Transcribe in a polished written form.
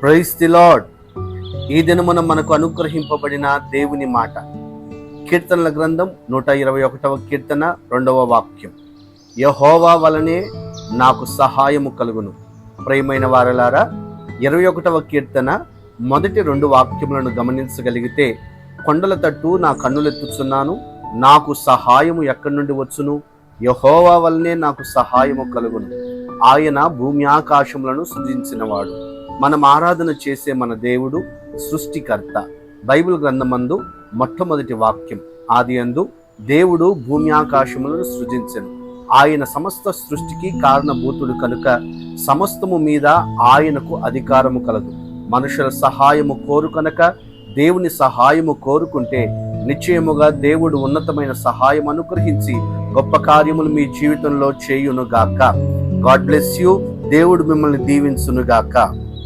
Praise the lord. ఈ దినమున మనకు అనుగ్రహింపబడిన దేవుని మాట కీర్తనల గ్రంథం 121వ కీర్తన 2వ వాక్యం. యెహోవా వలనే నాకు సహాయము కలుగును. ప్రియమైన వారలారా, 21వ కీర్తన మొదటి 2 వాక్యములను గమనించగలిగితే, కొండల తట్టు నా కన్నులెత్తుచున్నాను, నాకు సహాయము ఎక్కడి నుండి వచ్చును? యెహోవా వలనే నాకు సహాయము కలుగును. ఆయన భూమి ఆకాశములను సృజించినవాడు. మనం ఆరాధన చేసే మన దేవుడు సృష్టికర్త. బైబిల్ గ్రంథమందు మొట్టమొదటి వాక్యం, ఆదియందు దేవుడు భూమి ఆకాశములను సృజించెను. ఆయన సమస్త సృష్టికి కారణభూతుడు కనుక సమస్తము మీద ఆయనకు అధికారము కలదు. మనుషుల సహాయము కోరు కనుక దేవుని సహాయము కోరుకుంటే నిశ్చయముగా దేవుడు ఉన్నతమైన సహాయం అనుగ్రహించి గొప్ప కార్యములు మీ జీవితంలో చేయునుగాక. God bless you. దేవుడు మిమ్మల్ని దీవించునుగాక.